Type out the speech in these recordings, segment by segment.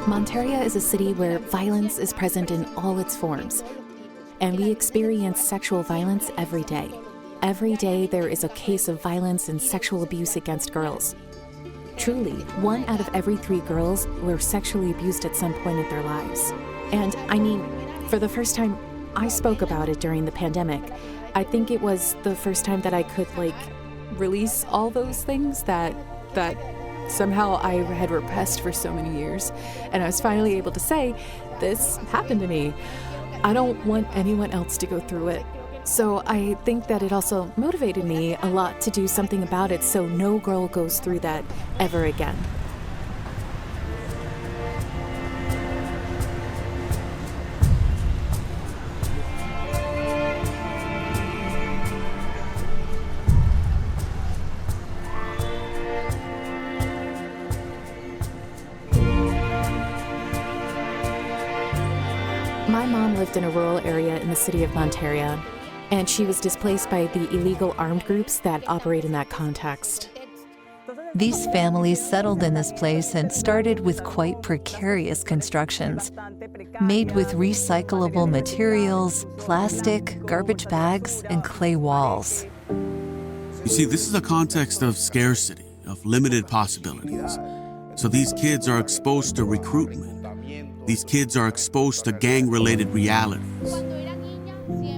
Monteria is a city where violence is present in all its forms, and we experience sexual violence every day. Every day there is a case of violence and sexual abuse against girls. Truly, 1 out of every 3 girls were sexually abused at some point in their lives. And I mean, for the first time, I spoke about it during the pandemic. I think it was the first time that I could, release all those things that somehow I had repressed for so many years. And I was finally able to say, this happened to me. I don't want anyone else to go through it. So I think that it also motivated me a lot to do something about it so no girl goes through that ever again. My mom lived in a rural area in the city of Monteria, and she was displaced by the illegal armed groups that operate in that context. These families settled in this place and started with quite precarious constructions, made with recyclable materials, plastic, garbage bags, and clay walls. You see, this is a context of scarcity, of limited possibilities. So these kids are exposed to recruitment. These kids are exposed to gang-related realities.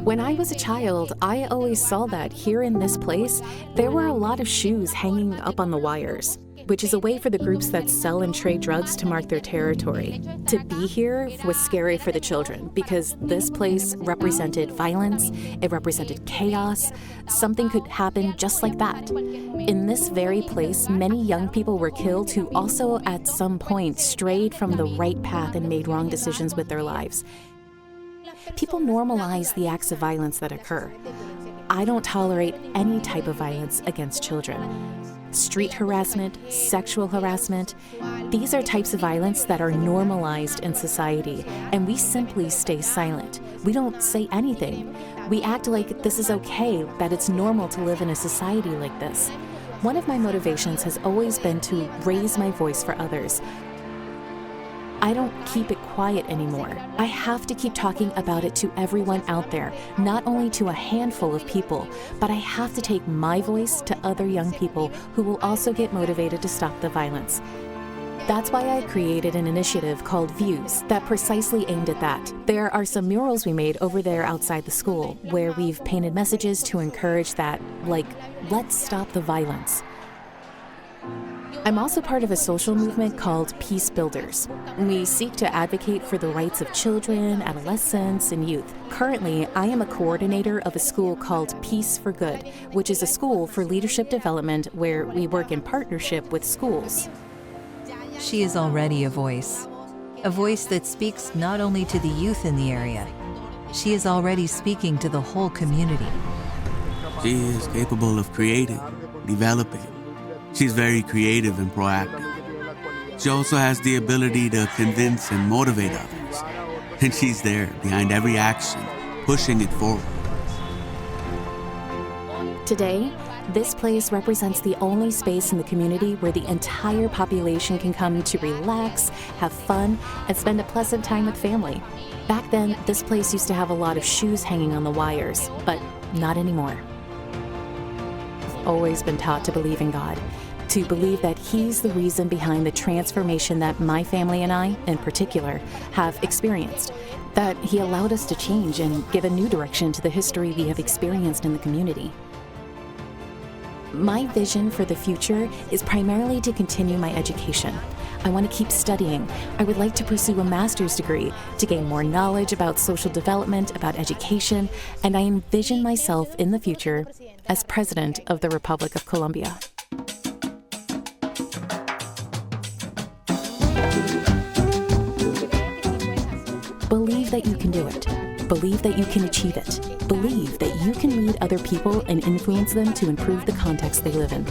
When I was a child, I always saw that here in this place, there were a lot of shoes hanging up on the wires, which is a way for the groups that sell and trade drugs to mark their territory. To be here was scary for the children because this place represented violence, it represented chaos. Something could happen just like that. In this very place, many young people were killed who also at some point strayed from the right path and made wrong decisions with their lives. People normalize the acts of violence that occur. I don't tolerate any type of violence against children. Street harassment, sexual harassment, these are types of violence that are normalized in society, and we simply stay silent. We don't say anything. We act like this is okay, that it's normal to live in a society like this. One of my motivations has always been to raise my voice for others. I don't keep it quiet anymore. I have to keep talking about it to everyone out there, not only to a handful of people, but I have to take my voice to other young people who will also get motivated to stop the violence. That's why I created an initiative called Views that precisely aimed at that. There are some murals we made over there outside the school where we've painted messages to encourage that, like, let's stop the violence. I'm also part of a social movement called Peace Builders. We seek to advocate for the rights of children, adolescents, and youth. Currently, I am a coordinator of a school called Peace for Good, which is a school for leadership development where we work in partnership with schools. She is already a voice that speaks not only to the youth in the area. She is already speaking to the whole community. She is capable of creating, developing. She's very creative and proactive. She also has the ability to convince and motivate others. And she's there behind every action, pushing it forward. Today, this place represents the only space in the community where the entire population can come to relax, have fun, and spend a pleasant time with family. Back then, this place used to have a lot of shoes hanging on the wires, but not anymore. I've always been taught to believe in God, to believe that He's the reason behind the transformation that my family and I, in particular, have experienced, that He allowed us to change and give a new direction to the history we have experienced in the community. My vision for the future is primarily to continue my education. I want to keep studying. I would like to pursue a master's degree to gain more knowledge about social development, about education, and I envision myself in the future as President of the Republic of Colombia. Believe that you can do it. Believe that you can achieve it. Believe that you can lead other people and influence them to improve the context they live in.